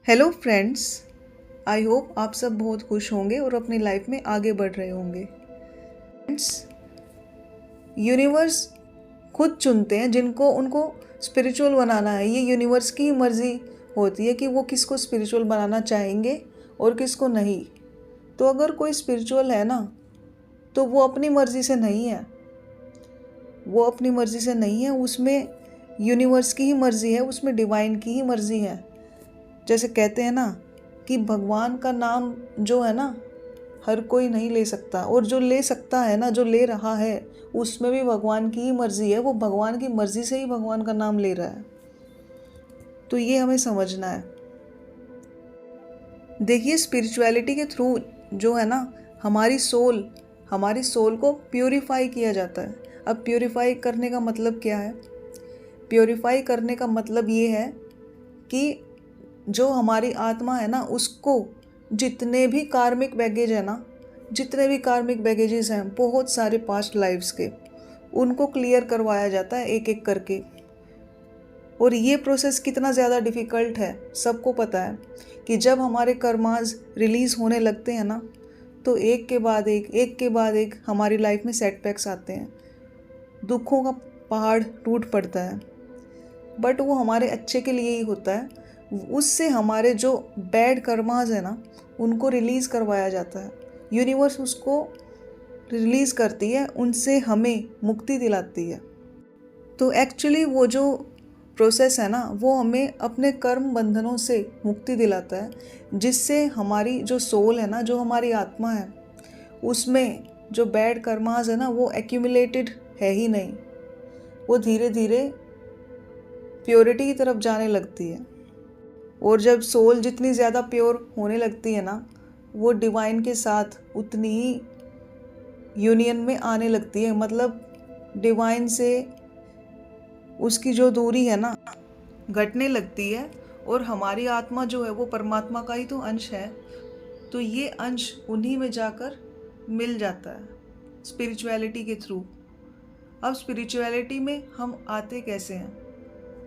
Hello friends, I hope आप सब बहुत खुश होंगे और अपनी लाइफ में आगे बढ़ रहे होंगे। फ्रेंड्स, यूनिवर्स खुद चुनते हैं जिनको उनको स्पिरिचुअल बनाना है। ये यूनिवर्स की मर्ज़ी होती है कि वो किसको स्पिरिचुअल बनाना चाहेंगे और किसको नहीं। तो अगर कोई स्पिरिचुअल है ना, तो वो अपनी मर्ज़ी से नहीं है, वो अपनी मर्ज़ी से नहीं है, उसमें यूनिवर्स की ही मर्ज़ी है, उसमें डिवाइन की ही मर्ज़ी है। जैसे कहते हैं ना कि भगवान का नाम जो है ना, हर कोई नहीं ले सकता, और जो ले सकता है ना, जो ले रहा है, उसमें भी भगवान की ही मर्ज़ी है। वो भगवान की मर्ज़ी से ही भगवान का नाम ले रहा है। तो ये हमें समझना है। देखिए, स्पिरिचुअलिटी के थ्रू जो है ना, हमारी सोल को प्योरीफाई किया जाता है। अब प्योरीफाई करने का मतलब क्या है? प्योरीफाई करने का मतलब ये है कि जो हमारी आत्मा है ना, उसको जितने भी कार्मिक बैगेज है ना, जितने भी कार्मिक बैगेजेस हैं बहुत सारे पास्ट लाइफ्स के, उनको क्लियर करवाया जाता है एक एक करके। और ये प्रोसेस कितना ज़्यादा डिफ़िकल्ट है सबको पता है कि जब हमारे कर्मास रिलीज़ होने लगते हैं ना, तो एक के बाद एक हमारी लाइफ में सेटबैक्स आते हैं, दुखों का पहाड़ टूट पड़ता है। बट वो हमारे अच्छे के लिए ही होता है। उससे हमारे जो बैड कर्मास है ना, उनको रिलीज़ करवाया जाता है। यूनिवर्स उसको रिलीज़ करती है, उनसे हमें मुक्ति दिलाती है। तो एक्चुअली वो जो प्रोसेस है ना, वो हमें अपने कर्म बंधनों से मुक्ति दिलाता है, जिससे हमारी जो सोल है ना, जो हमारी आत्मा है, उसमें जो बैड कर्मास है ना, वो एक्यूमुलेटेड है ही नहीं। वो धीरे धीरे प्योरिटी की तरफ जाने लगती है। और जब सोल जितनी ज़्यादा प्योर होने लगती है ना, वो डिवाइन के साथ उतनी ही यूनियन में आने लगती है। मतलब डिवाइन से उसकी जो दूरी है ना, घटने लगती है। और हमारी आत्मा जो है वो परमात्मा का ही तो अंश है। तो ये अंश उन्हीं में जाकर मिल जाता है स्पिरिचुअलिटी के थ्रू। अब स्पिरिचुअलिटी में हम आते कैसे हैं,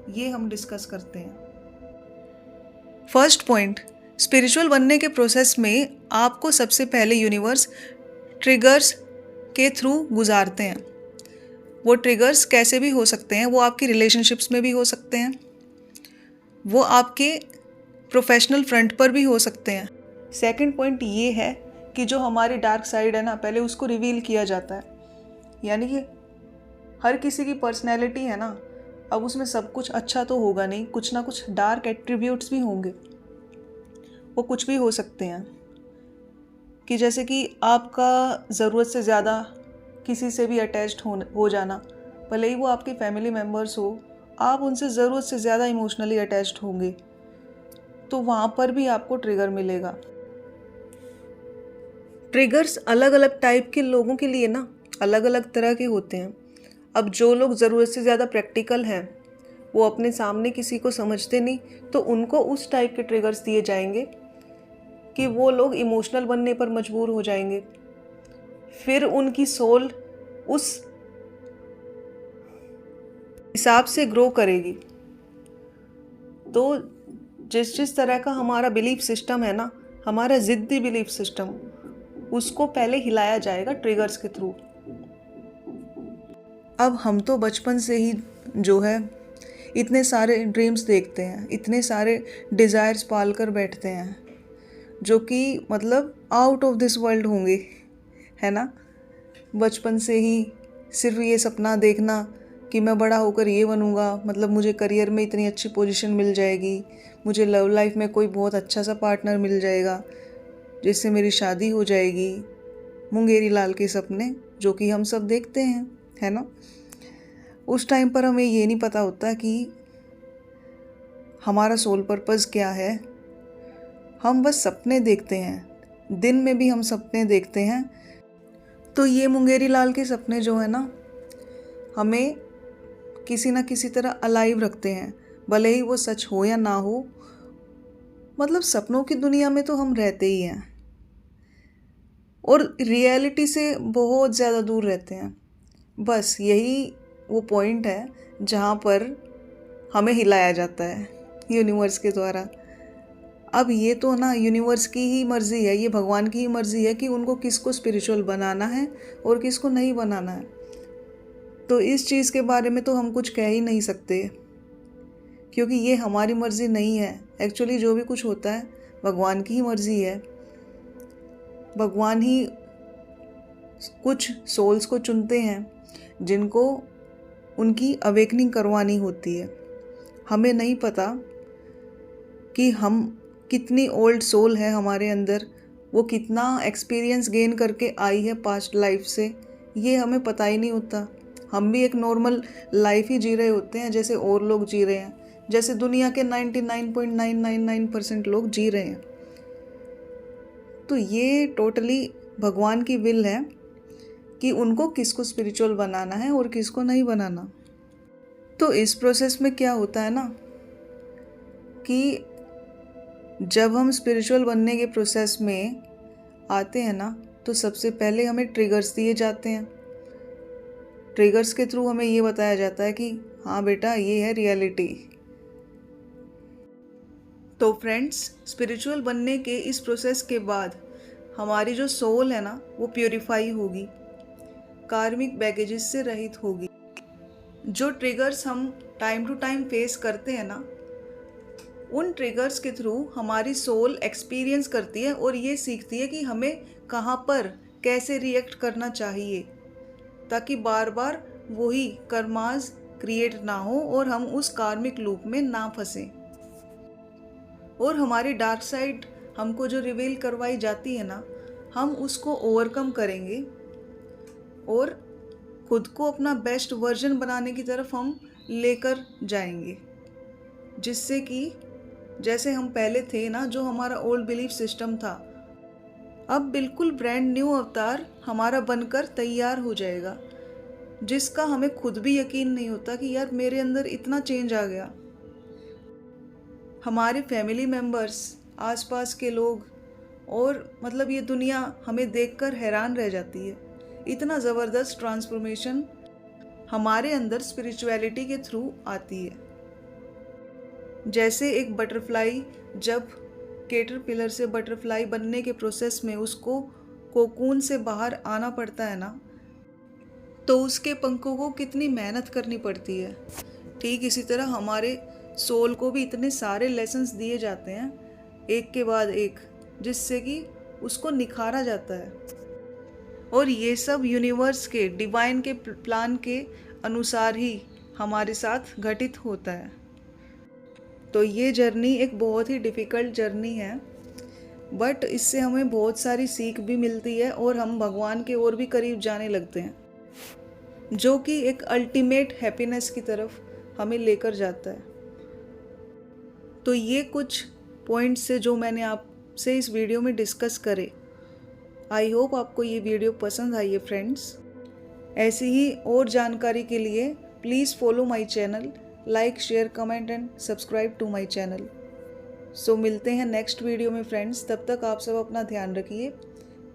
ये हम डिस्कस करते हैं। फर्स्ट पॉइंट, स्पिरिचुअल बनने के प्रोसेस में आपको सबसे पहले यूनिवर्स ट्रिगर्स के थ्रू गुजारते हैं। वो ट्रिगर्स कैसे भी हो सकते हैं, वो आपकी रिलेशनशिप्स में भी हो सकते हैं, वो आपके प्रोफेशनल फ्रंट पर भी हो सकते हैं। सेकंड पॉइंट ये है कि जो हमारी डार्क साइड है ना, पहले उसको रिवील किया जाता है। यानी कि हर किसी की पर्सनैलिटी है ना, अब उसमें सब कुछ अच्छा तो होगा नहीं, कुछ ना कुछ डार्क एट्रीब्यूट्स भी होंगे। वो कुछ भी हो सकते हैं कि जैसे कि आपका ज़रूरत से ज़्यादा किसी से भी अटैच्ड हो जाना, भले ही वो आपके फैमिली मेम्बर्स हो, आप उनसे ज़रूरत से ज़्यादा इमोशनली अटैच्ड होंगे, तो वहाँ पर भी आपको ट्रिगर मिलेगा। ट्रिगर्स अलग अलग टाइप के लोगों के लिए ना अलग अलग तरह के होते हैं। अब जो लोग ज़रूरत से ज़्यादा प्रैक्टिकल हैं, वो अपने सामने किसी को समझते नहीं, तो उनको उस टाइप के ट्रिगर्स दिए जाएंगे कि वो लोग इमोशनल बनने पर मजबूर हो जाएंगे। फिर उनकी सोल उस हिसाब से ग्रो करेगी। तो जिस जिस तरह का हमारा बिलीफ सिस्टम है ना, हमारा ज़िद्दी बिलीफ सिस्टम, उसको पहले हिलाया जाएगा ट्रिगर्स के थ्रू। अब हम तो बचपन से ही जो है इतने सारे ड्रीम्स देखते हैं, इतने सारे डिज़ायर्स पाल कर बैठते हैं, जो कि मतलब आउट ऑफ दिस वर्ल्ड होंगे, है ना। बचपन से ही सिर्फ ये सपना देखना कि मैं बड़ा होकर ये बनूंगा, मतलब मुझे करियर में इतनी अच्छी पोजीशन मिल जाएगी, मुझे लव लाइफ में कोई बहुत अच्छा सा पार्टनर मिल जाएगा जिससे मेरी शादी हो जाएगी। मुंगेरी लाल के सपने जो कि हम सब देखते हैं, है ना। उस टाइम पर हमें ये नहीं पता होता कि हमारा सोल पर्पस क्या है। हम बस सपने देखते हैं, दिन में भी हम सपने देखते हैं। तो ये मुंगेरी लाल के सपने जो है ना, हमें किसी ना किसी तरह अलाइव रखते हैं, भले ही वो सच हो या ना हो। मतलब सपनों की दुनिया में तो हम रहते ही हैं और रियलिटी से बहुत ज़्यादा दूर रहते हैं। बस यही वो पॉइंट है जहाँ पर हमें हिलाया जाता है यूनिवर्स के द्वारा। अब ये तो ना यूनिवर्स की ही मर्ज़ी है, ये भगवान की ही मर्ज़ी है कि उनको किसको स्पिरिचुअल बनाना है और किसको नहीं बनाना है। तो इस चीज़ के बारे में तो हम कुछ कह ही नहीं सकते, क्योंकि ये हमारी मर्ज़ी नहीं है। एक्चुअली जो भी कुछ होता है भगवान की ही मर्ज़ी है। भगवान ही कुछ सोल्स को चुनते हैं जिनको उनकी अवेकनिंग करवानी होती है। हमें नहीं पता कि हम कितनी ओल्ड सोल है हमारे अंदर, वो कितना एक्सपीरियंस गेन करके आई है पास्ट लाइफ से, ये हमें पता ही नहीं होता। हम भी एक नॉर्मल लाइफ ही जी रहे होते हैं जैसे और लोग जी रहे हैं, जैसे दुनिया के 99.999% लोग जी रहे हैं। तो ये टोटली भगवान की विल है कि उनको किसको स्पिरिचुअल बनाना है और किसको नहीं बनाना। तो इस प्रोसेस में क्या होता है ना कि जब हम स्पिरिचुअल बनने के प्रोसेस में आते हैं ना, तो सबसे पहले हमें ट्रिगर्स दिए जाते हैं। ट्रिगर्स के थ्रू हमें ये बताया जाता है कि हाँ बेटा, ये है रियलिटी। तो फ्रेंड्स, स्पिरिचुअल बनने के इस प्रोसेस के बाद हमारी जो सोल है ना, वो प्योरीफाई होगी, कार्मिक बैगेजेस से रहित होगी। जो ट्रिगर्स हम टाइम टू टाइम फेस करते हैं ना, उन ट्रिगर्स के थ्रू हमारी सोल एक्सपीरियंस करती है और ये सीखती है कि हमें कहाँ पर कैसे रिएक्ट करना चाहिए, ताकि बार बार वही कर्मास क्रिएट ना हो और हम उस कार्मिक लूप में ना फंसें। और हमारी डार्क साइड हमको जो रिवील करवाई जाती है ना, हम उसको ओवरकम करेंगे और खुद को अपना बेस्ट वर्जन बनाने की तरफ हम लेकर जाएंगे, जिससे कि जैसे हम पहले थे ना, जो हमारा ओल्ड बिलीफ सिस्टम था, अब बिल्कुल ब्रांड न्यू अवतार हमारा बनकर तैयार हो जाएगा, जिसका हमें खुद भी यकीन नहीं होता कि यार मेरे अंदर इतना चेंज आ गया। हमारे फैमिली मेम्बर्स, आसपास के लोग और मतलब ये दुनिया हमें देखकर हैरान रह जाती है। इतना ज़बरदस्त ट्रांसफॉर्मेशन हमारे अंदर स्पिरिचुअलिटी के थ्रू आती है। जैसे एक बटरफ्लाई जब कैटरपिलर से बटरफ्लाई बनने के प्रोसेस में उसको कोकून से बाहर आना पड़ता है ना, तो उसके पंखों को कितनी मेहनत करनी पड़ती है। ठीक इसी तरह हमारे सोल को भी इतने सारे लेसन्स दिए जाते हैं एक के बाद एक, जिससे कि उसको निखारा जाता है। और ये सब यूनिवर्स के डिवाइन के प्लान के अनुसार ही हमारे साथ घटित होता है। तो ये जर्नी एक बहुत ही डिफ़िकल्ट जर्नी है, बट इससे हमें बहुत सारी सीख भी मिलती है और हम भगवान के और भी करीब जाने लगते हैं, जो कि एक अल्टीमेट हैप्पीनेस की तरफ हमें लेकर जाता है। तो ये कुछ पॉइंट्स से जो मैंने आपसे इस वीडियो में डिस्कस करे। आई होप आपको ये वीडियो पसंद आई है फ्रेंड्स। ऐसी ही और जानकारी के लिए please follow my channel, like, share, comment and subscribe to my channel. So मिलते हैं नेक्स्ट वीडियो में फ्रेंड्स। तब तक आप सब अपना ध्यान रखिए।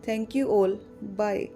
Thank you all, bye.